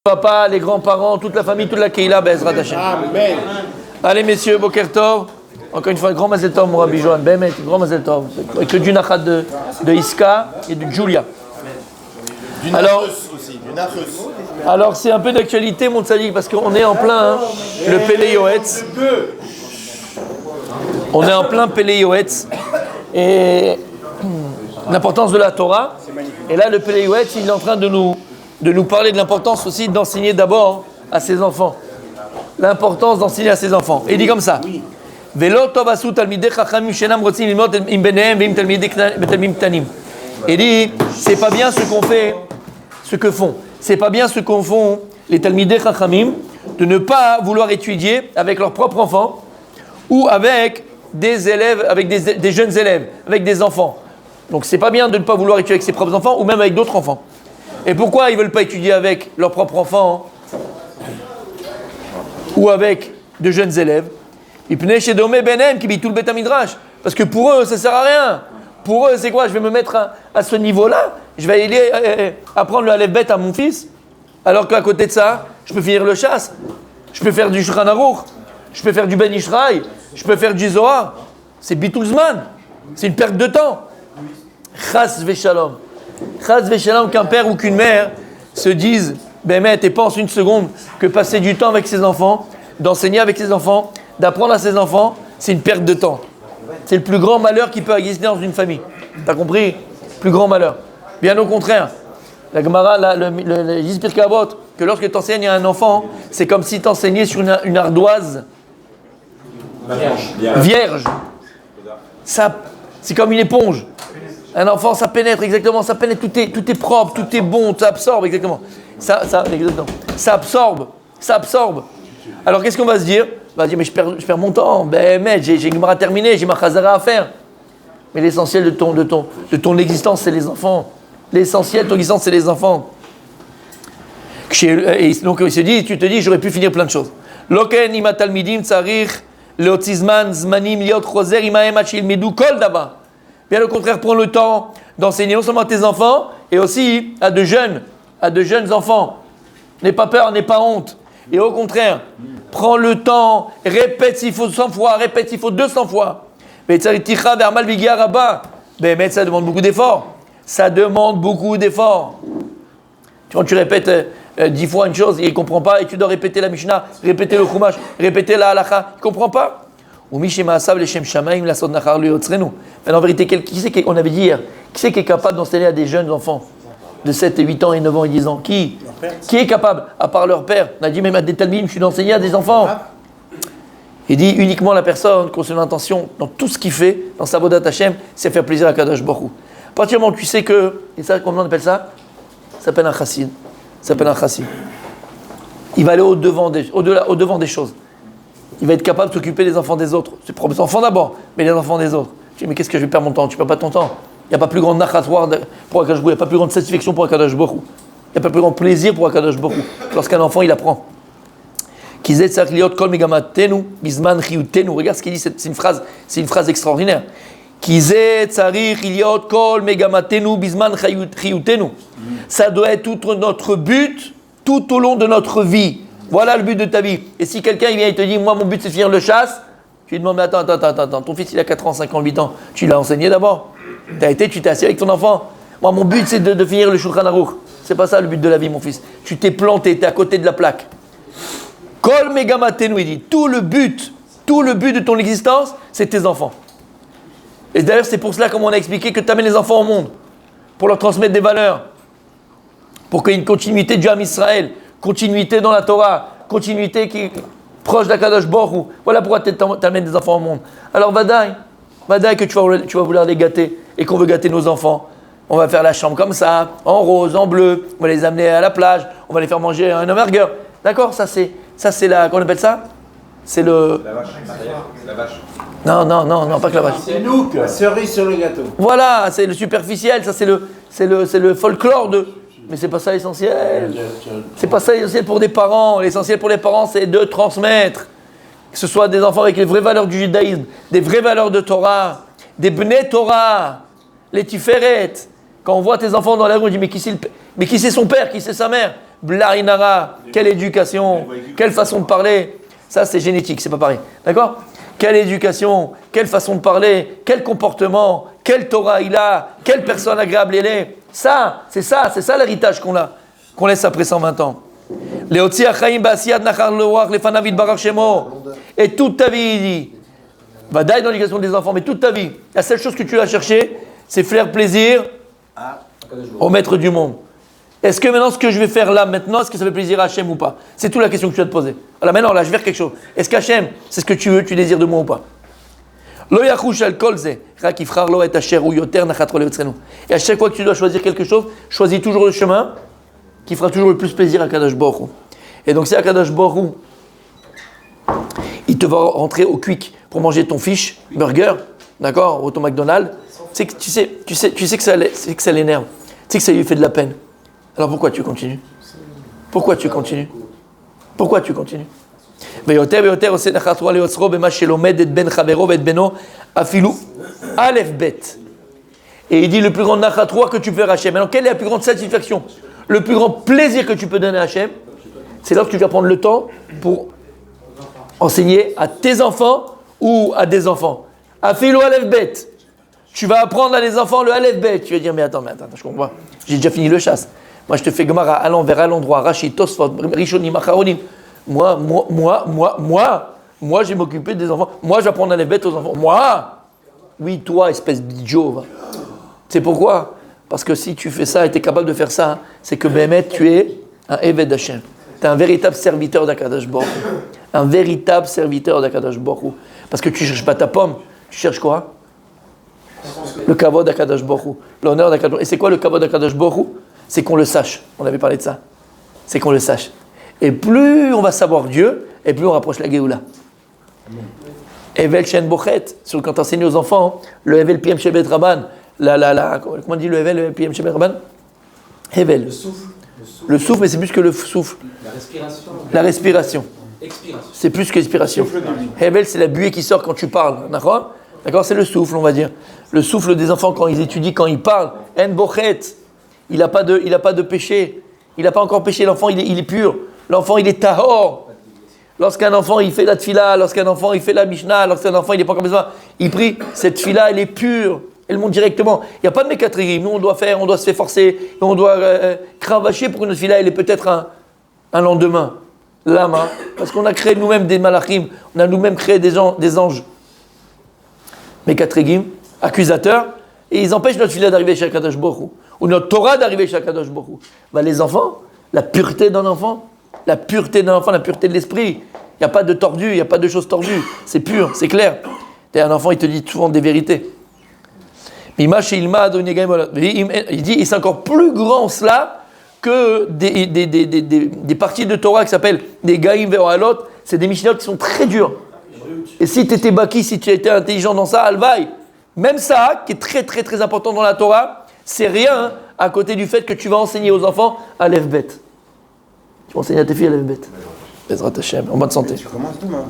Papa, les grands-parents, toute la famille, toute la Keila, Bezrat Hashem. Amen. Allez messieurs, Boker Tov. Encore une fois, grand Mazel Tov, mon Rabbi Johan. Bémet, grand Mazel Tov. Que du Nachat de Iska et de Julia. Alors c'est un peu d'actualité, mon Tzadik, parce qu'on est en plein le Pélé Yoetz. On est en plein Pélé Yoetz. Et l'importance de la Torah. Et là, le Pélé Yoetz, il est en train de nous parler de l'importance aussi d'enseigner d'abord à ses enfants. L'importance d'enseigner à ses enfants. Et il dit comme ça. Il dit, c'est pas bien ce qu'on fait, ce que font. C'est pas bien ce qu'on font les Talmidei Chachamim, de ne pas vouloir étudier avec leurs propres enfants ou avec des élèves, avec des jeunes élèves, avec des enfants. Donc c'est pas bien de ne pas vouloir étudier avec ses propres enfants ou même avec d'autres enfants. Et pourquoi ils ne veulent pas étudier avec leurs propres enfants ou avec de jeunes élèves? Parce que pour eux, ça ne sert à rien. Pour eux, c'est quoi? Je vais me mettre à ce niveau-là. Je vais aller apprendre le Aleph Bet à mon fils. Alors qu'à côté de ça, je peux finir le chasse. Je peux faire du Shulchan Aruch. Je peux faire du Ben Ishraï. Je peux faire du Zohar. C'est Bitulzman. C'est une perte de temps. Chas v'shalom. Chas v'shalom qu'un père ou qu'une mère se disent Bémet et pense une seconde que passer du temps avec ses enfants, d'enseigner avec ses enfants, d'apprendre à ses enfants, c'est une perte de temps. C'est le plus grand malheur qui peut exister dans une famille. T'as compris? Plus grand malheur. Bien au contraire. La Gemara, le Yizpir Kabot, que lorsque tu enseignes à un enfant, c'est comme si tu enseignais sur une ardoise vierge. Ça, c'est comme une éponge. Un enfant, ça pénètre exactement, ça pénètre, tout est propre, tout est bon, ça absorbe exactement. Exactement. Ça absorbe. Alors qu'est-ce qu'on va se dire? On va dire, mais je perds mon temps, mais j'ai une Gemara terminée, j'ai ma Chazara à faire. Mais l'essentiel de ton existence, c'est les enfants. L'essentiel de ton existence, c'est les enfants. Et donc il se dit, tu te dis, j'aurais pu finir plein de choses. Loken ima talmidim tsarich leotzizman zmanim liot choser imahem achilmedu kol daba. Bien au contraire, prends le temps d'enseigner non seulement à tes enfants, et aussi à de jeunes enfants. N'aie pas peur, n'aie pas honte. Et au contraire, prends le temps, répète s'il faut 100 fois, répète s'il faut 200 fois. Mais ça demande beaucoup d'efforts. Ça demande beaucoup d'efforts. Quand tu répètes 10 fois une chose, il ne comprend pas, et tu dois répéter la Mishnah, répéter le Chumash, répéter la Halakha, il ne comprend pas. Mais en vérité, qui c'est qu'on avait dit hier, qui c'est qui est capable d'enseigner à des jeunes enfants de 7, 8 ans et 9 ans et 10 ans? Qui est capable, à part leur père? On a dit même à des talmim, je suis d'enseigner à des enfants. Il dit uniquement la personne, qu'on son intention, dans tout ce qu'il fait, dans sa Avodat Hashem, c'est faire plaisir à Kadosh Baruch Hu. À partir du moment où tu sais que, et ça, comment on appelle ça? Ça s'appelle un chassid. Il va aller au-devant des choses. Il va être capable de s'occuper des enfants des autres. Ses propres enfants d'abord, mais les enfants des autres. Tu dis, mais qu'est-ce que je vais perdre mon temps? Tu ne perds pas ton temps. Il n'y a pas plus grande nachatoire pour Akadosh Baruch Hu. Il n'y a pas plus grande satisfaction pour Akadosh Baruch Hu. Il n'y a pas plus grand plaisir pour Akadosh Baruch Hu lorsqu'un enfant il apprend. Regarde ce qu'il dit, c'est une phrase extraordinaire. Ça doit être tout notre but tout au long de notre vie. Voilà le but de ta vie. Et si quelqu'un il vient et te dit, moi mon but c'est de finir le chasse, tu lui demandes, mais attends, ton fils il a 4 ans, 5 ans, 8 ans, tu l'as enseigné d'abord. Tu t'es assis avec ton enfant. Moi mon but c'est de finir le Shulchan Aruch. C'est pas ça le but de la vie mon fils. Tu t'es planté, tu es à côté de la plaque. Kol megamatenu, il dit, tout le but de ton existence, c'est tes enfants. Et d'ailleurs c'est pour cela, comme on a expliqué, que tu amènes les enfants au monde. Pour leur transmettre des valeurs. Pour qu'il y ait une continuité du Ham Israël. Continuité dans la Torah, continuité qui est proche d'Akadosh Baruch Hu. Voilà pourquoi tu amènes des enfants au monde. Alors Vadaï que tu vas vouloir les gâter et qu'on veut gâter nos enfants. On va faire la chambre comme ça, en rose, en bleu, on va les amener à la plage, on va les faire manger un hamburger. D'accord? Ça c'est la, comment on appelle ça? C'est le... La vache. Non, pas que la vache. C'est nous, la cerise sur le gâteau. Voilà, c'est le superficiel, ça c'est le folklore de... Mais c'est pas ça l'essentiel. C'est pas ça l'essentiel pour des parents. L'essentiel pour les parents, c'est de transmettre. Que ce soit des enfants avec les vraies valeurs du judaïsme, des vraies valeurs de Torah, des Bnei Torah, les Tiferet. Quand on voit tes enfants dans la rue, on dit mais qui c'est son père, qui c'est sa mère? Blainara, quelle éducation, quelle façon de parler. Ça, c'est génétique, c'est pas pareil. D'accord? Quelle éducation, quelle façon de parler, quel comportement, quelle Torah il a, quelle personne agréable elle est. Ça, c'est ça l'héritage qu'on a, qu'on laisse après 120 ans. Et toute ta vie, il dit, va d'ailleurs dans l'éducation des enfants, mais toute ta vie, la seule chose que tu vas chercher, c'est faire plaisir au maître du monde. Est-ce que maintenant, ce que je vais faire là, maintenant, est-ce que ça fait plaisir à Hachem ou pas? C'est toute la question que tu vas te poser. Alors maintenant, là, je vais faire quelque chose. Est-ce qu'Hachem, c'est ce que tu veux, tu désires de moi ou pas? Et à chaque fois que tu dois choisir quelque chose, choisis toujours le chemin qui fera toujours le plus plaisir à Kadosh Baruch Hu. Et donc, si à Kadosh Baruch Hu, il te va rentrer au quick pour manger ton fish burger, d'accord, au ton McDonald's, tu sais que ça l'énerve, tu sais que ça lui fait de la peine. Alors pourquoi tu continues? Pourquoi tu continues? Et il dit le plus grand nachatroua que tu peux faire à Hachem. Alors quelle est la plus grande satisfaction? Le plus grand plaisir que tu peux donner à Hachem, c'est lorsque tu vas prendre le temps pour enseigner à tes enfants ou à des enfants. Afilou Aleph Bet. Tu vas apprendre à des enfants le Aleph Bet. Tu vas dire mais attends, je comprends pas. J'ai déjà fini le chasse. Moi, je te fais Gemara à l'envers, à l'endroit, Rachid, Tosfot, Rishonim, Acharonim. Moi, je vais m'occuper des enfants. Moi, je vais apprendre les bêtes aux enfants. Moi? Oui, toi, espèce d'idiot. C'est pourquoi? Parce que si tu fais ça et tu es capable de faire ça, c'est que Bémet, tu es un Eved Hashem. Tu es un véritable serviteur d'Akadosh Baruch Hu. Un véritable serviteur d'Akadosh Baruch Hu. Parce que tu ne cherches pas ta pomme, tu cherches quoi? Le kavod d'Akadosh Baruch Hu. L'honneur d'Akadosh Baruch Hu. Et c'est quoi le kavod d'Akadosh Baruch Hu? C'est qu'on le sache. On avait parlé de ça. C'est qu'on le sache. Et plus on va savoir Dieu, et plus on rapproche la Géoula. Evel Shen Bochet, quand tu enseignes aux enfants, le Evel PM Shebet Rabban, comment on dit le Evel PM Shebet Rabban? Evel. Le souffle, mais c'est plus que le souffle. La respiration. Expiration. C'est plus que l'expiration. Evel, c'est la buée qui sort quand tu parles. D'accord? C'est le souffle, on va dire. Le souffle des enfants quand ils étudient, quand ils parlent. En Bochet. Il n'a pas de péché. Il n'a pas encore péché. L'enfant, il est pur. L'enfant, il est tahor. Lorsqu'un enfant, il fait la tfila, lorsqu'un enfant, il fait la mishnah, lorsqu'un enfant, il n'est pas comme ça, il prie, cette tfila, elle est pure. Elle monte directement. Il n'y a pas de mécatrigim. Nous, on doit se faire forcer. On doit cravacher pour que notre tfila, elle ait peut-être un lendemain. Lama. Parce qu'on a créé nous-mêmes des malachim. On a nous-mêmes créé des anges. Mécatrigim, accusateurs. Et ils empêchent notre tfila d'arriver chez Akadosh Baruch Hu. Ou notre Torah d'arriver chez Akadosh Baruch Hu. Les enfants, la pureté d'un enfant, la pureté de l'esprit. Il n'y a pas de tordu, il n'y a pas de choses tordues. C'est pur, c'est clair. Et un enfant, il te dit souvent des vérités. Il dit, et c'est encore plus grand cela que des parties de Torah qui s'appellent des Gaïm Ve'ohalot. C'est des Mishnayot qui sont très durs. Et si tu étais baki, si tu étais intelligent dans ça, alvaï. Même ça, qui est très très très important dans la Torah, c'est rien à côté du fait que tu vas enseigner aux enfants à l'Efbet. Tu vas enseigner à tes filles à l'Efbet. Bezrat Hashem, en bonne santé. Tu commences demain.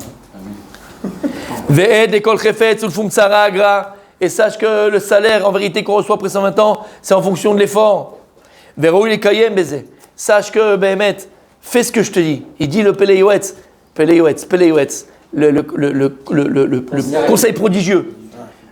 Ve'ed ekol chefetz ulfum tsara agra. Et sache que le salaire, en vérité, qu'on reçoit après 120 ans, c'est en fonction de l'effort. Ve'rou il kayem beze. Sache que, Behemet, fais ce que je te dis. Il dit le Peleyouetz, le conseil prodigieux.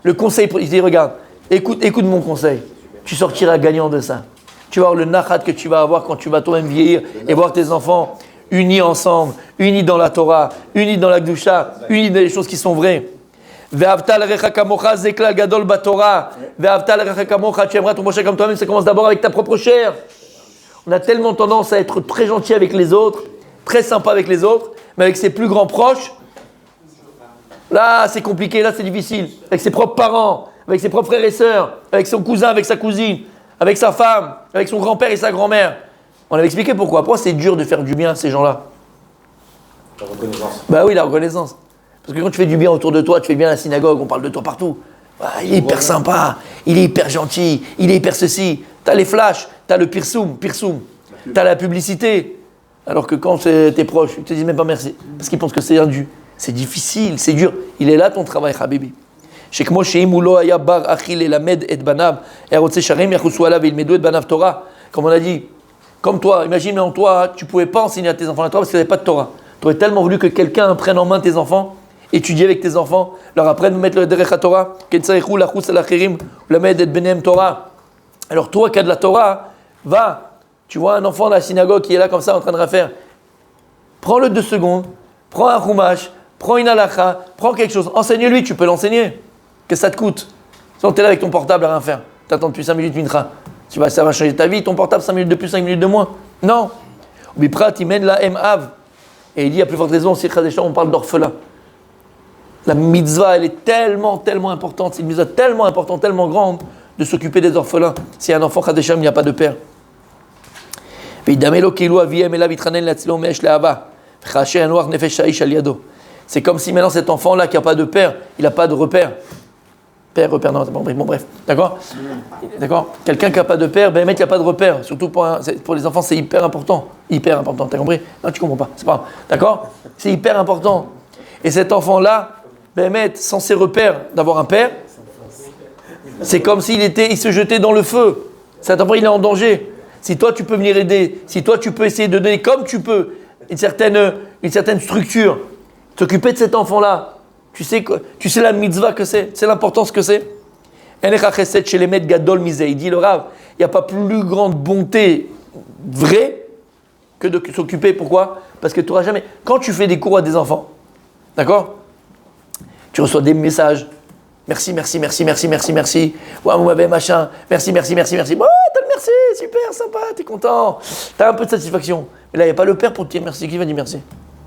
Le conseil, il dit, regarde, écoute mon conseil. Tu sortiras gagnant de ça. Tu vas voir le nachat que tu vas avoir quand tu vas toi-même vieillir et voir tes enfants unis ensemble, unis dans la Torah, unis dans la Gdusha, unis dans les choses qui sont vraies. Ve'avta l'recha kamocha zekla gadol batorah. Ve'avta l'recha kamocha, tu aimeras ton prochain comme toi-même, ça commence d'abord avec ta propre chair. On a tellement tendance à être très gentil avec les autres, très sympa avec les autres, mais avec ses plus grands proches, là c'est compliqué, là c'est difficile. Avec ses propres parents, avec ses propres frères et sœurs, avec son cousin, avec sa cousine, avec sa femme, avec son grand-père et sa grand-mère. On avait expliqué pourquoi. Pourquoi c'est dur de faire du bien à ces gens-là? La reconnaissance. Bah oui, la reconnaissance. Parce que quand tu fais du bien autour de toi, tu fais bien à la synagogue, on parle de toi partout. Il est hyper sympa, il est hyper gentil, il est hyper ceci. T'as les flashs, t'as le pirsoum, t'as la publicité. Alors que quand t'es proche, ils te disent même pas merci. Parce qu'ils pensent que c'est indu. C'est difficile, c'est dur. Il est là ton travail, Habibi. Comme on a dit, Comme toi, imagine, en toi, tu ne pouvais pas enseigner à tes enfants la Torah parce qu'il n'y avait pas de Torah. Tu aurais tellement voulu que quelqu'un prenne en main tes enfants, étudie avec tes enfants, leur apprenne à mettre le derech Torah, Torah. Alors toi qui as de la Torah, va, tu vois un enfant de la synagogue qui est là comme ça en train de rien faire, prends-le 2 secondes, prends un chumash, prends une halakha, prends quelque chose, enseigne-lui, tu peux l'enseigner. Qu'est-ce que ça te coûte? Sinon tu es là avec ton portable à rien faire, tu attends depuis 5 minutes mincha. Ça va changer ta vie, ton portable 5 minutes de plus, 5 minutes de moins. Non. Biprat, il mène la M-Av. Et il dit à plus forte raison, si on parle d'orphelin. La mitzvah, elle est tellement importante, c'est une mitzvah tellement importante, tellement grande, de s'occuper des orphelins. Si un enfant Chadesham, il n'y a pas de père. C'est comme si maintenant cet enfant-là qui n'a pas de père, il n'a pas de repère. Père, repère, non, bon bref, d'accord. Quelqu'un qui n'a pas de père, ben mec, il n'y a pas de repère. Surtout pour les enfants, c'est hyper important. Hyper important, t'as compris? Non, tu comprends pas, c'est pas grave. D'accord? C'est hyper important. Et cet enfant-là, ben mec, sans ses repères d'avoir un père, c'est comme s'il il se jetait dans le feu. Cet enfant, il est en danger. Si toi, tu peux venir aider, si toi, tu peux essayer de donner comme tu peux une certaine structure, t'occuper de cet enfant-là, tu sais la mitzvah que c'est l'importance que c'est. Il dit le Rav, il n'y a pas plus grande bonté vraie que de s'occuper. Pourquoi? Parce que tu n'auras jamais. Quand tu fais des cours à des enfants, d'accord? Tu reçois des messages. Merci. Ouais, vous m'avez machin. Merci. Oh, t'as le merci, super, sympa, t'es content. T'as un peu de satisfaction. Mais là, il n'y a pas le père pour te dire merci. Qui va dire merci?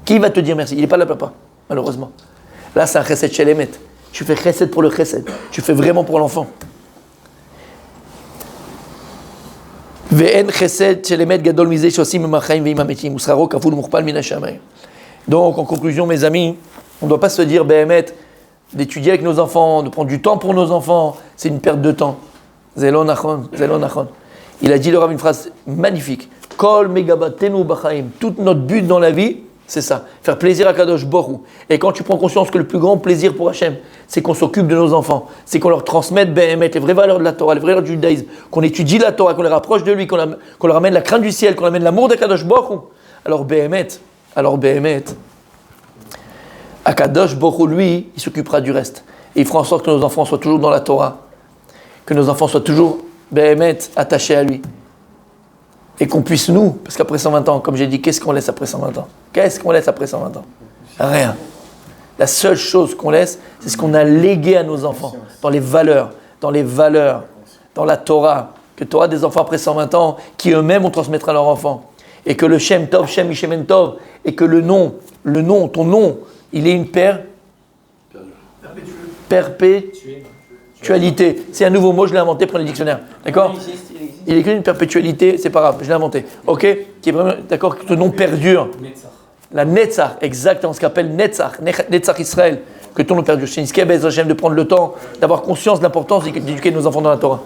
Qui va te dire merci? Il n'est pas là, papa, malheureusement. Là, c'est un chesed chez les maîtres. Tu fais chesed pour le chesed. Tu fais vraiment pour l'enfant. Donc, en conclusion, mes amis, on ne doit pas se dire, d'étudier avec nos enfants, de prendre du temps pour nos enfants, c'est une perte de temps. Zelon achon. Il a dit le Rav une phrase magnifique. Kol megabatenu b'chaim. Tout notre but dans la vie, c'est ça, faire plaisir à Kadosh Borou. Et quand tu prends conscience que le plus grand plaisir pour Hachem, c'est qu'on s'occupe de nos enfants, c'est qu'on leur transmette les vraies valeurs de la Torah, les vraies valeurs du judaïsme, qu'on étudie la Torah, qu'on les rapproche de lui, qu'on leur amène la crainte du ciel, qu'on leur amène l'amour de Kadosh Borou. Alors Akadosh Borou, lui, il s'occupera du reste. Et il fera en sorte que nos enfants soient toujours dans la Torah, que nos enfants soient toujours attachés à lui. Et qu'on puisse nous, parce qu'après 120 ans, comme j'ai dit, qu'est-ce qu'on laisse après 120 ans? Rien. La seule chose qu'on laisse, c'est ce qu'on a légué à nos enfants, dans les valeurs, dans la Torah, que tu auras des enfants après 120 ans, qui eux-mêmes on transmettra à leurs enfants. Et que le Shem Tov, Shem Ishemen Tov, et que le nom, ton nom, il est une perpétualité. C'est un nouveau mot, je l'ai inventé, prenez le dictionnaire. D'accord? Il existe une perpétualité, c'est pas grave, je l'ai inventé. Ok? Qui est vraiment, d'accord, que ce nom perdure. La Netzach, exactement, ce qu'on appelle Netzach Israël, que ton nom perdure. Chez Niskeh, de prendre le temps, d'avoir conscience de l'importance d'éduquer nos enfants dans la Torah.